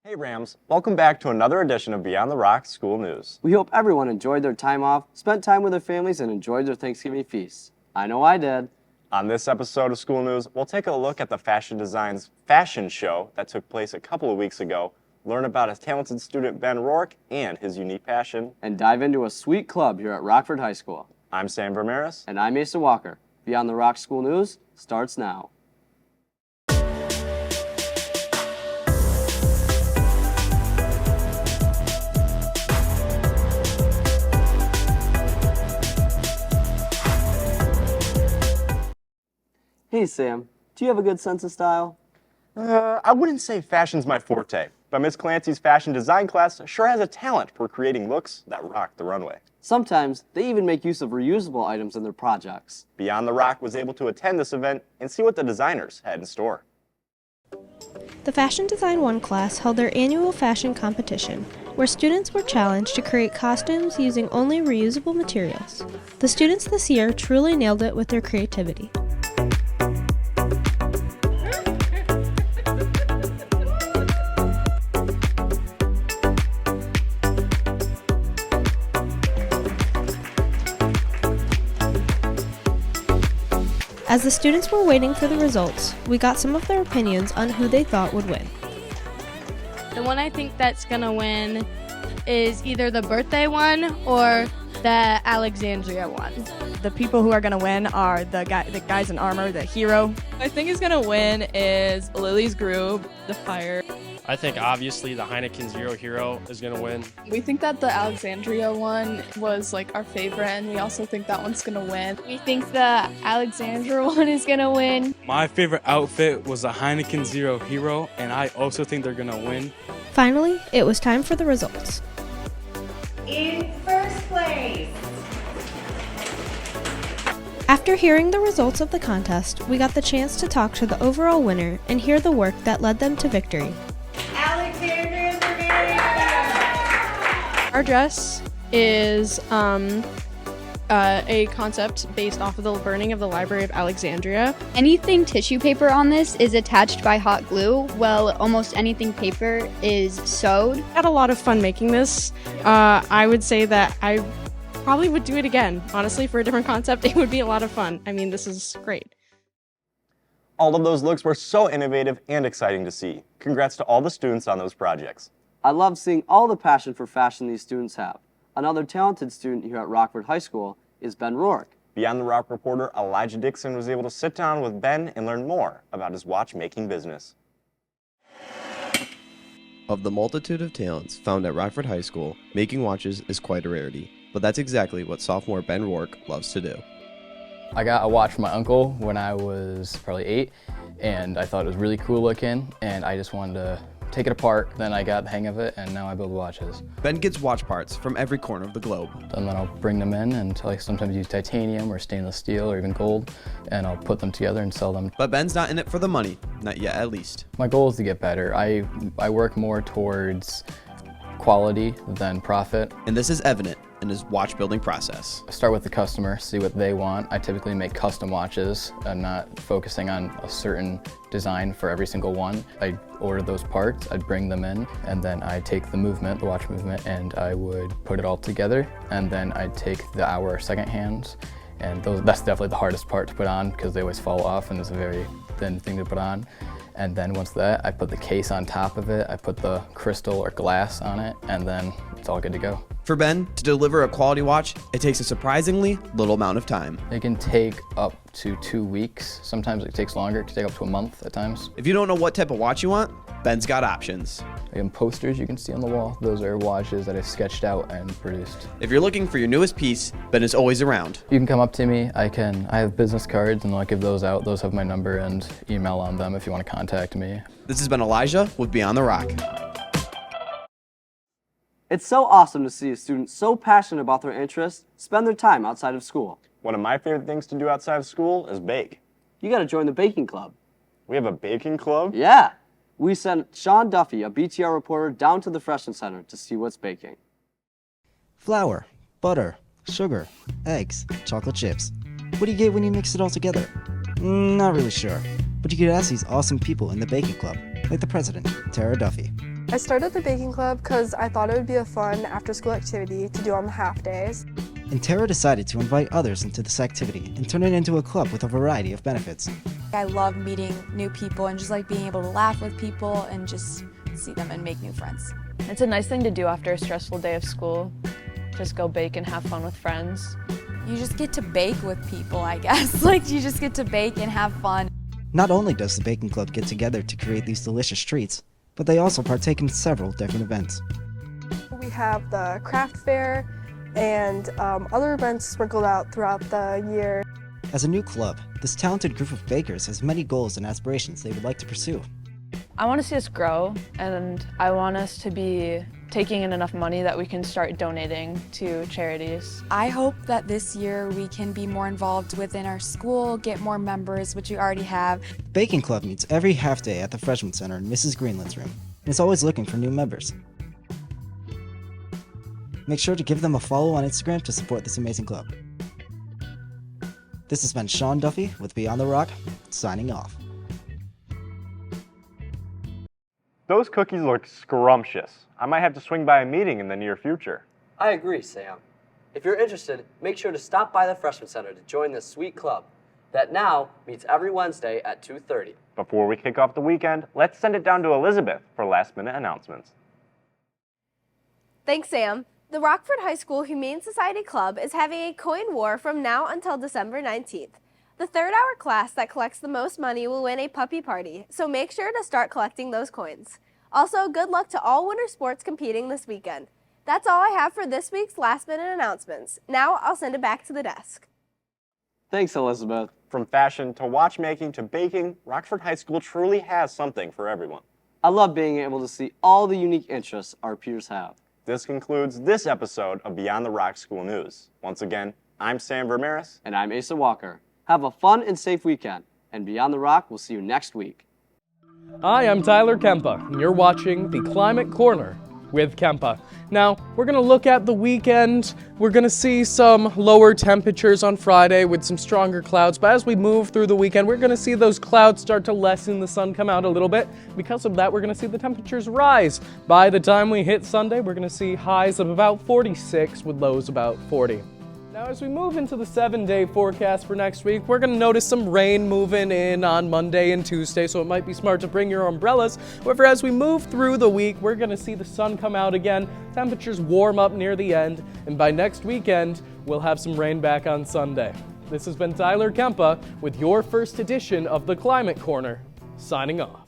Hey Rams, welcome back to another edition of Beyond the Rock School News. We hope everyone enjoyed their time off, spent time with their families, and enjoyed their Thanksgiving feasts. I know I did. On this episode of School News, we'll take a look at the Fashion Design's fashion show that took place a couple of weeks ago, learn about a talented student Ben Rourk and his unique passion, And dive into a sweet club here at Rockford High School. I'm Sam Vermeres. And I'm Asa Walker. Beyond the Rock School News starts now. Hey Sam, do you have a good sense of style? I wouldn't say fashion's my forte, but Miss Clancy's fashion design class sure has a talent for creating looks that rock the runway. Sometimes they even make use of reusable items in their projects. Beyond the Rock was able to attend this event and see what the designers had in store. The Fashion Design 1 class held their annual fashion competition, where students were challenged to create costumes using only reusable materials. The students this year truly nailed it with their creativity. As the students were waiting for the results, we got some of their opinions on who they thought would win. The one I think that's gonna win is either the birthday one or the Alexandria one. The people who are going to win are the guys in armor, the hero. I think is going to win is Lily's Groove, the fire. I think obviously the Heineken Zero Hero is going to win. We think that the Alexandria one was like our favorite, and we also think that one's gonna win. We think the Alexandria one is gonna win. My favorite outfit was the Heineken Zero Hero, and I also think they're gonna win. Finally, it was time for the results. In first place. After hearing the results of the contest, we got the chance to talk to the overall winner and hear the work that led them to victory. Alexandria Brigade! Our dress is a concept based off of the burning of the Library of Alexandria. Anything tissue paper on this is attached by hot glue, while almost anything paper is sewed. I had a lot of fun making this. I would say that I probably would do it again. Honestly, for a different concept, it would be a lot of fun. I mean, this is great. All of those looks were so innovative and exciting to see. Congrats to all the students on those projects. I love seeing all the passion for fashion these students have. Another talented student here at Rockford High School is Ben Rourk. Beyond the Rock reporter Elijah Dixon was able to sit down with Ben and learn more about his watchmaking business. Of the multitude of talents found at Rockford High School, making watches is quite a rarity, but that's exactly what sophomore Ben Rourk loves to do. I got a watch from my uncle when I was probably 8, and I thought it was really cool looking, and I just wanted to take it apart. Then I got the hang of it, and now I build watches. Ben gets watch parts from every corner of the globe. And then I'll bring them in and like sometimes use titanium or stainless steel or even gold, and I'll put them together and sell them. But Ben's not in it for the money, not yet at least. My goal is to get better. I work more towards quality than profit. And this is evident in his watch building process. I start with the customer, see what they want. I typically make custom watches and not focusing on a certain design for every single one. I order those parts, I'd bring them in, and then I take the movement, the watch movement, and I would put it all together. And then I'd take the hour second hands, and that's definitely the hardest part to put on because they always fall off and it's a very thin thing to put on. And then once that, I put the case on top of it, I put the crystal or glass on it, and then it's all good to go. For Ben to deliver a quality watch, it takes a surprisingly little amount of time. It can take up to 2 weeks. Sometimes it takes longer. It can take up to a month at times. If you don't know what type of watch you want, Ben's got options. And posters you can see on the wall. Those are watches that I sketched out and produced. If you're looking for your newest piece, Ben is always around. You can come up to me. I have business cards and I'll give those out. Those have my number and email on them if you want to contact me. This has been Elijah with Beyond the Rock. It's so awesome to see a student so passionate about their interests spend their time outside of school. One of my favorite things to do outside of school is bake. You gotta join the baking club. We have a baking club? Yeah! We sent Sean Duffy, a BTR reporter, down to the Freshmen Center to see what's baking. Flour, butter, sugar, eggs, chocolate chips. What do you get when you mix it all together? Not really sure, but you could ask these awesome people in the baking club, like the president, Tara Duffy. I started the baking club because I thought it would be a fun after-school activity to do on the half days. And Tara decided to invite others into this activity and turn it into a club with a variety of benefits. I love meeting new people and just like being able to laugh with people and just see them and make new friends. It's a nice thing to do after a stressful day of school. Just go bake and have fun with friends. You just get to bake with people, I guess. Like, you just get to bake and have fun. Not only does the baking club get together to create these delicious treats, but they also partake in several different events. We have the craft fair and other events sprinkled out throughout the year. As a new club, this talented group of bakers has many goals and aspirations they would like to pursue. I want to see us grow, and I want us to be taking in enough money that we can start donating to charities. I hope that this year we can be more involved within our school, get more members, which we already have. The baking club meets every half day at the Freshman Center in Mrs. Greenland's room, and is always looking for new members. Make sure to give them a follow on Instagram to support this amazing club. This has been Sean Duffy with Beyond the Rock, signing off. Those cookies look scrumptious. I might have to swing by a meeting in the near future. I agree, Sam. If you're interested, make sure to stop by the Freshman Center to join this sweet club that now meets every Wednesday at 2:30. Before we kick off the weekend, let's send it down to Elizabeth for last-minute announcements. Thanks, Sam. The Rockford High School Humane Society Club is having a coin war from now until December 19th. The third-hour class that collects the most money will win a puppy party, so make sure to start collecting those coins. Also, good luck to all winter sports competing this weekend. That's all I have for this week's last-minute announcements. Now I'll send it back to the desk. Thanks, Elizabeth. From fashion to watchmaking to baking, Rockford High School truly has something for everyone. I love being able to see all the unique interests our peers have. This concludes this episode of Beyond the Rock School News. Once again, I'm Sam Ramirez. And I'm Asa Walker. Have a fun and safe weekend. And Beyond the Rock, we'll see you next week. Hi, I'm Tyler Kempa, and you're watching the Climate Corner with Kempa. Now, we're going to look at the weekend. We're going to see some lower temperatures on Friday with some stronger clouds, but as we move through the weekend, we're going to see those clouds start to lessen, the sun come out a little bit. Because of that, we're going to see the temperatures rise. By the time we hit Sunday, we're going to see highs of about 46 with lows about 40. Now, as we move into the 7-day forecast for next week, we're going to notice some rain moving in on Monday and Tuesday, so it might be smart to bring your umbrellas. However, as we move through the week, we're going to see the sun come out again, temperatures warm up near the end, and by next weekend, we'll have some rain back on Sunday. This has been Tyler Kempa with your first edition of the Climate Corner, signing off.